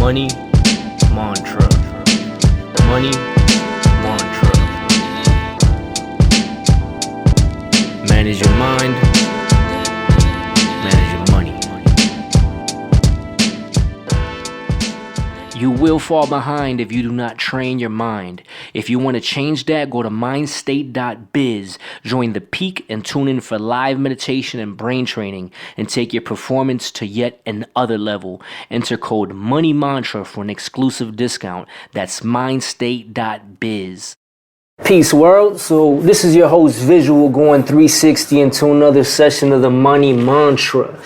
Money mantra. Money mantra. Manage your mind. Manage your money. You will fall behind if you do not train your mind. If you want to change that, go to mindstate.biz. Join the peak and tune in for live meditation and brain training and take your performance to yet another level. Enter code Money Mantra for an exclusive discount. That's mindstate.biz. Peace, world. So this is your host, Visual, going 360 into another session of the Money Mantra.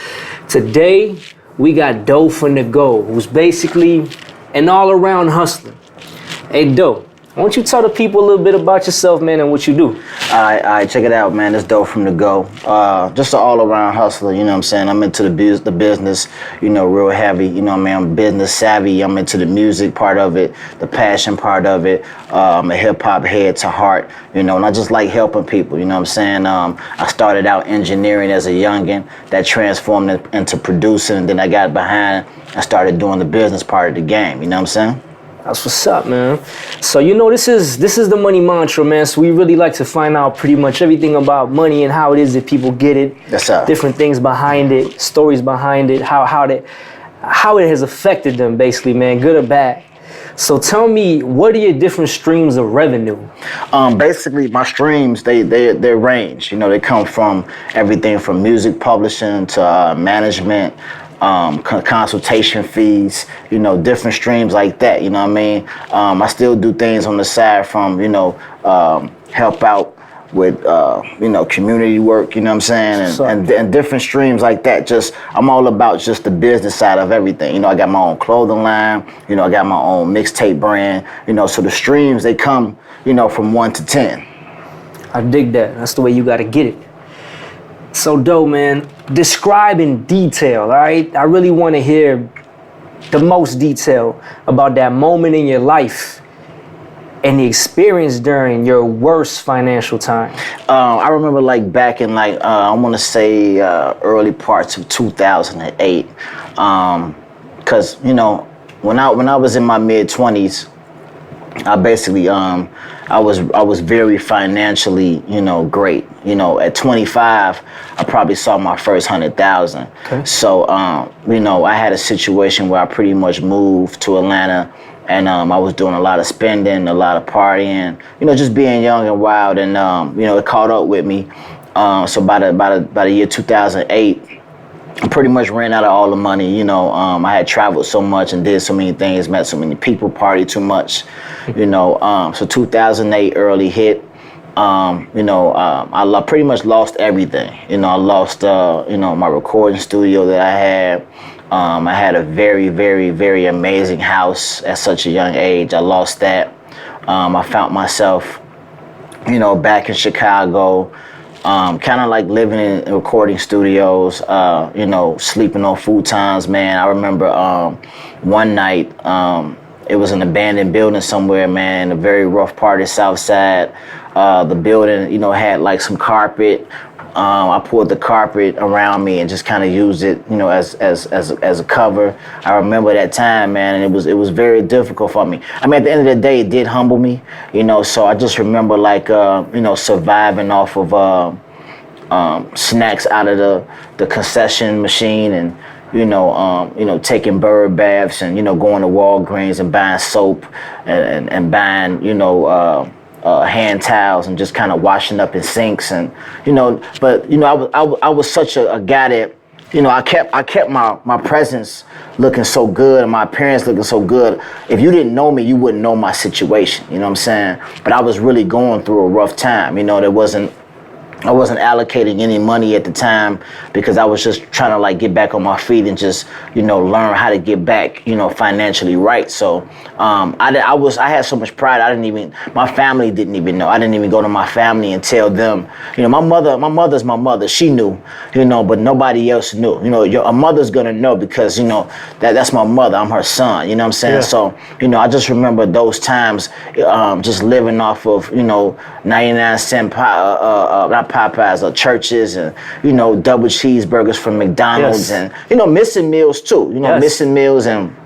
Today, we got Doe from the Go, who's basically an all-around hustler. Hey, Doe, why don't you tell the people a little bit about yourself, man, and what you do? All right, check it out, man. It's Doe from the Go. Just an all-around hustler, you know what I'm saying? I'm into the business, real heavy, you know what I mean? I'm business savvy. I'm into the music part of it, the passion part of it. I'm a hip-hop head to heart, and I just like helping people, you know what I'm saying? I started out engineering as a youngin' that transformed into producing, and then I got behind and started doing the business part of the game, you know what I'm saying? That's what's up, man. So, this is the Money Mantra, man. So we really like to find out pretty much everything about money and how it is that people get it. Yes, sir. Different things behind it, stories behind it, how it has affected them, basically, man, good or bad. So tell me, what are your different streams of revenue? Basically, my streams, they range. They come from everything from music publishing to management, consultation fees, different streams like that, you know what I mean? I still do things on the side from, help out with, community work, you know what I'm saying? And different streams like that. I'm all about just the business side of everything. I got my own clothing line, I got my own mixtape brand, so the streams, they come, from 1 to 10. I dig that. That's the way you got to get it. So, Doe, man, describe in detail, all right? I really want to hear the most detail about that moment in your life and the experience during your worst financial time. I remember back in I want to say early parts of 2008, because when I was in my mid-20s, I basically I was very financially great. At 25 I probably saw my first 100,000. Okay. So I had a situation where I pretty much moved to Atlanta, and I was doing a lot of spending, a lot of partying, just being young and wild, and it caught up with me. So by the year 2008, I pretty much ran out of all the money. I had traveled so much and did so many things, met so many people, partied too much, So 2008 early hit. I pretty much lost everything. I lost, my recording studio that I had. I had a very, very, very amazing house at such a young age. I lost that. I found myself, back in Chicago. Kind of like living in recording studios, sleeping on futons, man. I remember one night, it was an abandoned building somewhere, man, a very rough part of South Side. The building, had some carpet. I pulled the carpet around me and just kind of used it, as a cover. I remember that time, man, and it was very difficult for me. I mean, at the end of the day, it did humble me, so I just remember surviving off of snacks out of the concession machine, and taking bird baths, and going to Walgreens and buying soap and buying hand towels and just kind of washing up in sinks, and I was such a guy that I kept my presence looking so good and my appearance looking so good. If you didn't know me, you wouldn't know my situation, you know what I'm saying? But I was really going through a rough time. I wasn't allocating any money at the time because I was just trying to get back on my feet and just, learn how to get back, financially right. So I had so much pride. My family didn't even know. I didn't even go to my family and tell them, my mother's my mother. She knew, but nobody else knew. A mother's gonna know because, that's my mother. I'm her son, you know what I'm saying? Yeah. So, I just remember those times, just living off of, 99-cent Popeyes or churches, and double cheeseburgers from McDonald's, yes. and missing meals too. Yes. Missing meals, and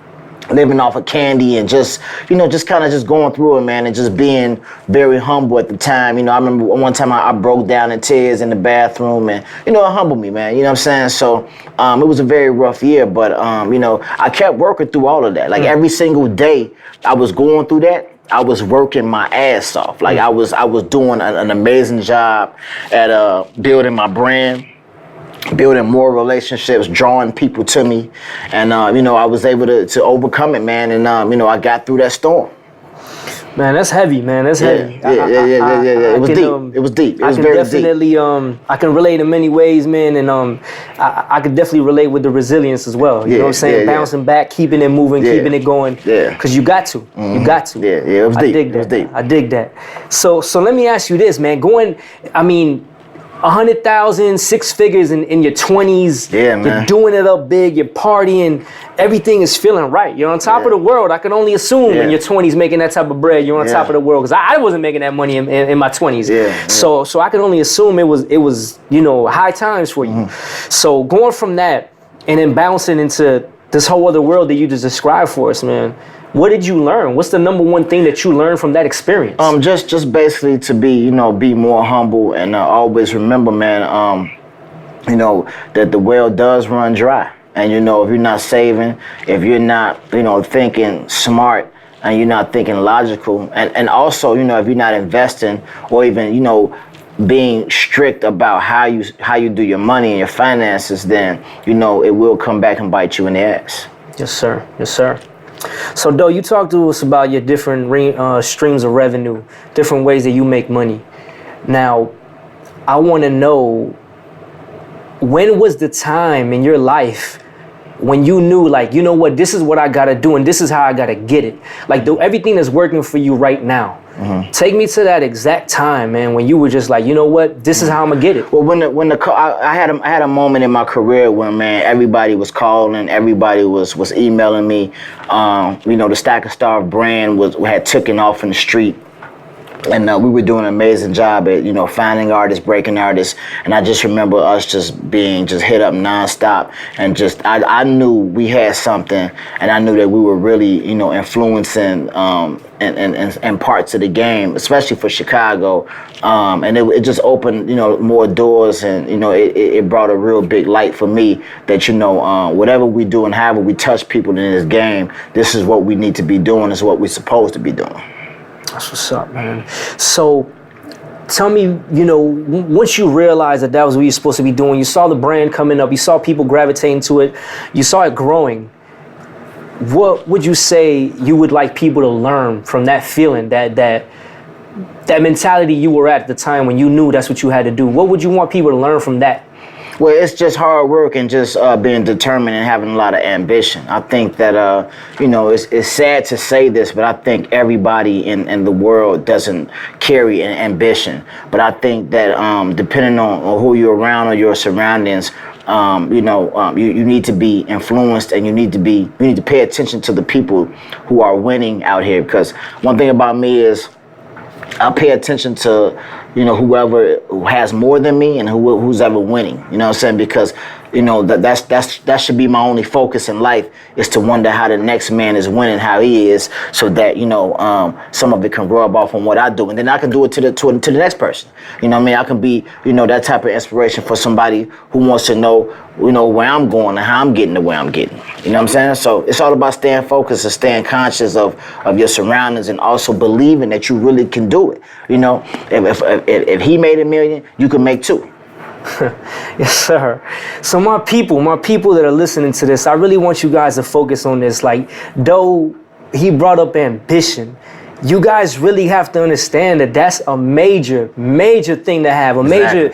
living off of candy and just, just kind of just going through it, man, and just being very humble at the time. I remember one time I broke down in tears in the bathroom, and, it humbled me, man. You know what I'm saying? So it was a very rough year, but, I kept working through all of that. Like every single day I was going through that, I was working my ass off. Like I was doing an amazing job at building my brand, building more relationships, drawing people to me, and I was able to overcome it, man. And I got through that storm. Man, that's heavy, man. That's heavy. Yeah. It was deep. It was deep. It was very definitely, deep. I can relate in many ways, man, and I could definitely relate with the resilience as well. You know what I'm saying? Bouncing back, keeping it moving, keeping it going. Yeah. Because you got to. Mm-hmm. You got to. Yeah. It was deep. I dig that. It was deep. I dig that. So let me ask you this, man. 100,000, 6 figures in your 20s. Yeah, man. You're doing it up big. You're partying. Everything is feeling right. You're on top of the world. I can only assume in your 20s making that type of bread, you're on top of the world. Because I wasn't making that money in my 20s. Yeah. So I can only assume it was high times for you. Mm-hmm. So going from that and then bouncing into this whole other world that you just described for us, man. What did you learn? What's the number one thing that you learned from that experience? Just basically to be more humble and always remember, man, that the well does run dry. And if you're not saving, if you're not, thinking smart, and you're not thinking logical, and also, if you're not investing or even, being strict about how you do your money and your finances, then it will come back and bite you in the ass. Yes, sir. Yes, sir. So, Doe, you talked to us about your different streams of revenue, different ways that you make money. Now, I want to know, when was the time in your life when you knew, like, you know what, this is what I got to do and this is how I got to get it? Like, everything that's working for you right now. Mm-hmm. Take me to that exact time, man, when you were just like, you know what, this is how I'm gonna get it. Well, I had a moment in my career when, man, everybody was calling, everybody was emailing me. The Stack and Starve brand had taken off in the street. And we were doing an amazing job at, finding artists, breaking artists. And I just remember us just hit up nonstop. And I knew we had something. And I knew that we were really, influencing and parts of the game, especially for Chicago. And it just opened, more doors. And, it brought a real big light for me that, whatever we do and however we touch people in this game, this is what we need to be doing. This is what we're supposed to be doing. That's what's up, man. So tell me, once you realized that was what you're supposed to be doing, you saw the brand coming up, you saw people gravitating to it, you saw it growing. What would you say you would like people to learn from that feeling, that mentality you were at the time when you knew that's what you had to do? What would you want people to learn from that? Well, it's just hard work and just being determined and having a lot of ambition. I think that, it's sad to say this, but I think everybody in the world doesn't carry an ambition. But I think that depending on who you're around or your surroundings, you need to be influenced, and you need to pay attention to the people who are winning out here. Because one thing about me is, I pay attention to, whoever has more than me and who's ever winning. You know what I'm saying? Because, that should be my only focus in life, is to wonder how the next man is winning, how he is, so that, some of it can rub off on what I do. And then I can do it to the next person. You know what I mean? I can be, that type of inspiration for somebody who wants to know, where I'm going and how I'm getting to where I'm getting. You know what I'm saying? So it's all about staying focused and staying conscious of your surroundings, and also believing that you really can do it. If he made $1 million, you can make 2. Yes, sir. So my people that are listening to this, I really want you guys to focus on this. Like, Doe, he brought up ambition. You guys really have to understand that that's a major thing to have, a major,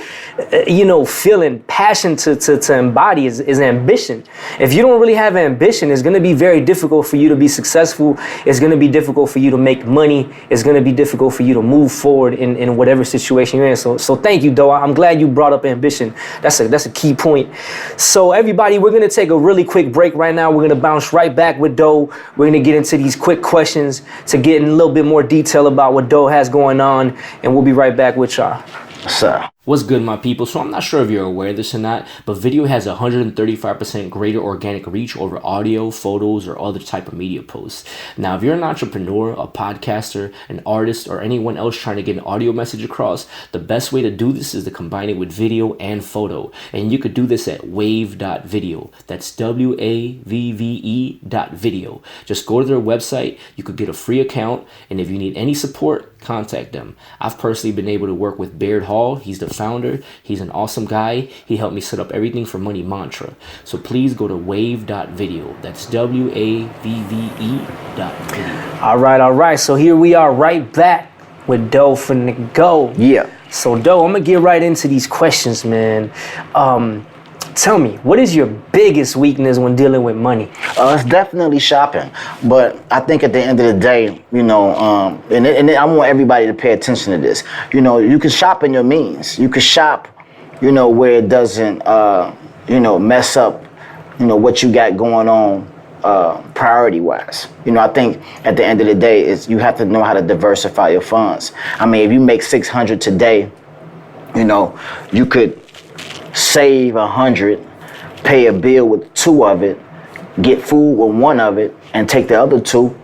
feeling, passion to embody is ambition. If you don't really have ambition, it's going to be very difficult for you to be successful. It's going to be difficult for you to make money. It's going to be difficult for you to move forward in whatever situation you're in. So thank you, Doe. I'm glad you brought up ambition. That's a key point. So everybody, we're going to take a really quick break right now. We're going to bounce right back with Doe. We're going to get into these quick questions to get in a little bit more detail about what Doe has going on, and we'll be right back with y'all. So What's good, my people? So I'm not sure if you're aware of this or not, but video has 135% greater organic reach over audio, photos, or other type of media posts. Now, if you're an entrepreneur, a podcaster, an artist, or anyone else trying to get an audio message across, the best way to do this is to combine it with video and photo. And you could do this at wave.video. That's WAVVE.video. Just go to their website. You could get a free account. And if you need any support, contact them. I've personally been able to work with Baird Hall. He's the founder. He's an awesome guy. He helped me set up everything for Money Mantra. So please go to wave.video. That's WAVVE.video. All right. So here we are right back with Doe finna go. Yeah. So Doe, I'm gonna get right into these questions, man. Tell me, what is your biggest weakness when dealing with money? It's definitely shopping, but I think at the end of the day, you know, and I want everybody to pay attention to this. You know, you can shop in your means. You can shop, you know, where it doesn't, you know, mess up, you know, what you got going on priority-wise. You know, I think at the end of the day, is you have to know how to diversify your funds. I mean, if you make $600 today, you know, you could save 100, pay a bill with 2 of it, get food with 1 of it, and take the other 2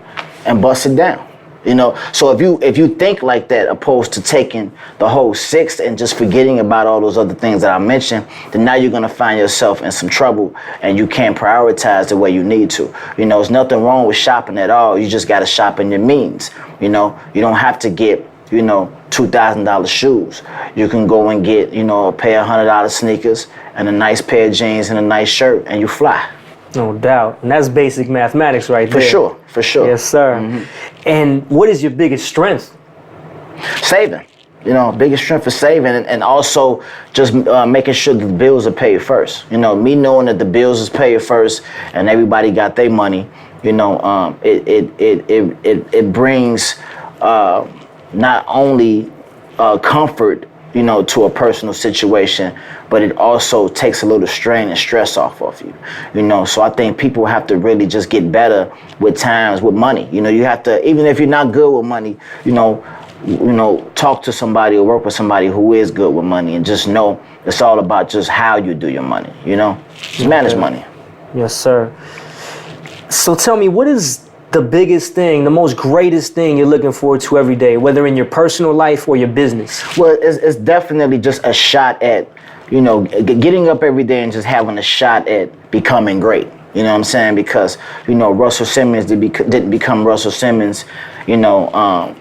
and bust it down. You know, so if you think like that, opposed to taking the whole 6 and just forgetting about all those other things that I mentioned, then now you're gonna find yourself in some trouble and you can't prioritize the way you need to. You know, there's nothing wrong with shopping at all. You just gotta shop in your means. You know, you don't have to get, you know, $2,000 shoes. You can go and get, you know, a pair of $100 sneakers and a nice pair of jeans and a nice shirt, and you fly. No doubt. And that's basic mathematics right there. For sure. Yes, sir. Mm-hmm. And what is your biggest strength? Saving. You know, biggest strength is saving, and also just making sure the bills are paid first. You know, me knowing that the bills is paid first and everybody got their money, you know, it brings not only comfort, you know, to a personal situation, but it also takes a little strain and stress off of you, you know. So I think people have to really just get better with times with money. You know, you have to, even if you're not good with money, you know, talk to somebody or work with somebody who is good with money, and just know it's all about just how you do your money, you know, just manage money. Yes, sir. So tell me, what is the biggest thing, the most greatest thing you're looking forward to every day, whether in your personal life or your business? Well, it's definitely just a shot at, you know, getting up every day and just having a shot at becoming great. You know what I'm saying? Because, you know, Russell Simmons didn't become Russell Simmons, you know,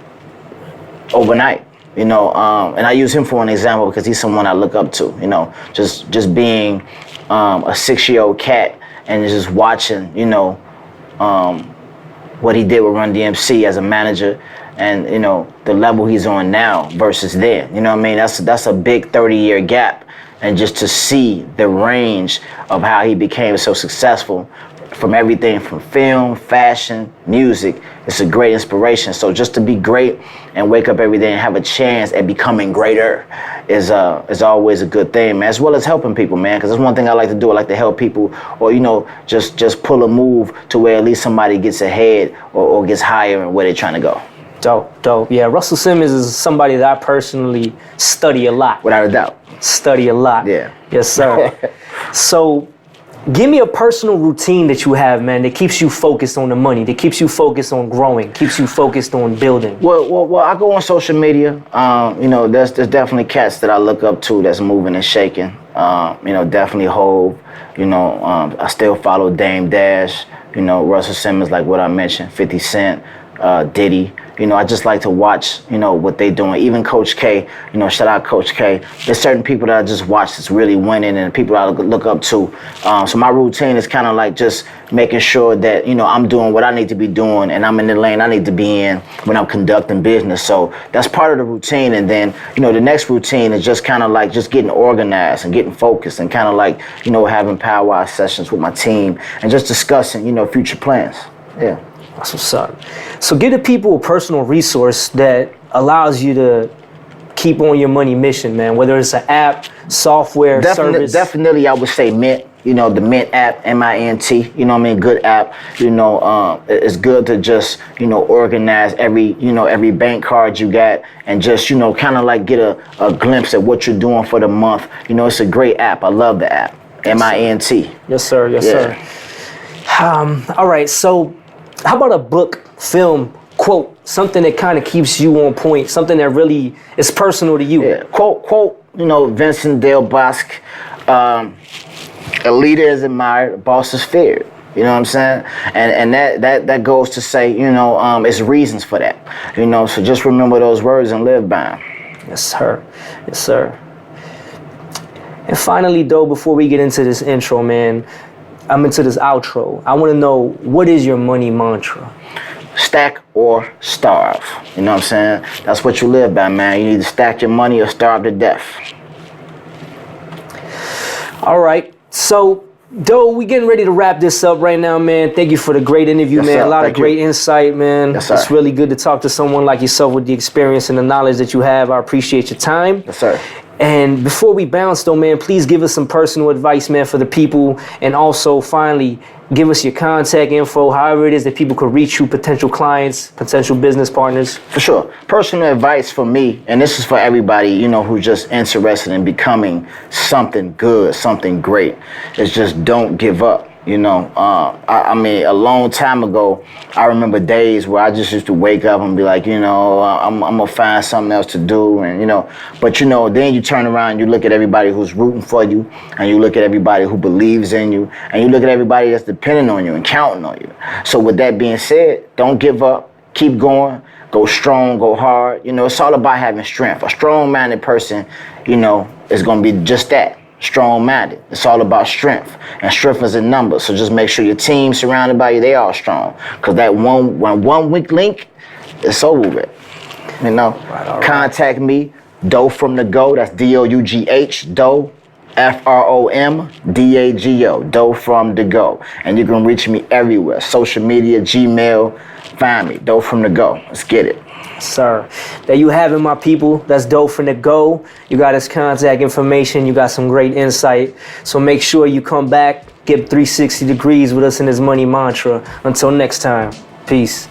overnight. You know, and I use him for an example because he's someone I look up to. You know, just being a 6-year-old cat and just watching, you know, what he did with Run DMC as a manager, and, you know, the level he's on now versus then. You know what I mean? That's a big 30-year gap. And just to see the range of how he became so successful, from everything from film, fashion, music, it's a great inspiration. So just to be great and wake up every day and have a chance at becoming greater is always a good thing, man. As well as helping people, man, because that's one thing I like to do. I like to help people, or, you know, just pull a move to where at least somebody gets ahead or gets higher in where they're trying to go. Dope. Yeah, Russell Simmons is somebody that I personally study a lot. Without a doubt. Study a lot. Yeah. Yes, sir. So give me a personal routine that you have, man, that keeps you focused on the money, that keeps you focused on growing, keeps you focused on building. Well, I go on social media. You know, there's definitely cats that I look up to that's moving and shaking. You know, definitely Hove. You know, I still follow Dame Dash. You know, Russell Simmons, like what I mentioned, 50 Cent, Diddy. You know, I just like to watch, you know, what they doing. Even Coach K, you know, shout out Coach K. There's certain people that I just watch that's really winning, and people I look up to. So my routine is kind of like just making sure that, you know, I'm doing what I need to be doing, and I'm in the lane I need to be in when I'm conducting business. So that's part of the routine. And then, you know, the next routine is just kind of like just getting organized and getting focused, and kind of like, you know, having powwow sessions with my team and just discussing, you know, future plans. Yeah. That's what's up. So give the people a personal resource that allows you to keep on your money mission, man, whether it's an app, software, service. Definitely, I would say Mint. You know, the Mint app, MINT, you know what I mean, good app. You know, it's good to just, you know, organize every bank card you got and just, you know, kind of like get a glimpse at what you're doing for the month. You know, it's a great app. I love the app. MINT. Yes, sir. Yes, sir. All right. So how about a book, film, quote, something that kind of keeps you on point, something that really is personal to you? Yeah. Quote, you know, Vincent Del Bosque. A leader is admired, a boss is feared. You know what I'm saying? And that goes to say, you know, it's reasons for that. You know, so just remember those words and live by them. Yes, sir. Yes, sir. And finally, though, before we get into this intro, man, I'm into this outro. I want to know, what is your money mantra? Stack or starve. You know what I'm saying? That's what you live by, man. You need to stack your money or starve to death. All right. So, Doe, we getting ready to wrap this up right now, man. Thank you for the great interview, Yes, man. sir. A lot Thank of great you. insight, man. Yes, sir. It's really good to talk to someone like yourself with the experience and the knowledge that you have. I appreciate your time. Yes, sir. And before we bounce, though, man, please give us some personal advice, man, for the people. And also, finally, give us your contact info, however it is that people could reach you, potential clients, potential business partners. For sure. Personal advice for me, and this is for everybody, you know, who's just interested in becoming something good, something great, is just don't give up. You know, I mean, a long time ago, I remember days where I just used to wake up and be like, you know, I'm gonna find something else to do, and you know, but you know, then you turn around and you look at everybody who's rooting for you, and you look at everybody who believes in you, and you look at everybody that's depending on you and counting on you. So with that being said, don't give up, keep going, go strong, go hard. You know, it's all about having strength. A strong-minded person, you know, is gonna be just that. Strong-minded. It's all about strength, and strength is in numbers. So just make sure your team surrounded by you, they are strong. Because that one weak link, it's over with. You know, Right. Contact me, Doe from the Go. That's DOUGH, Doe, FROMDAGO, Doe from the Go. And you can reach me everywhere: social media, Gmail. Find me, Doe from the Go. Let's get it. Sir, there you have it, my people. That's Doe from the Go. You got his contact information. You got some great insight. So make sure you come back, get 360 degrees with us in his money mantra. Until next time, peace.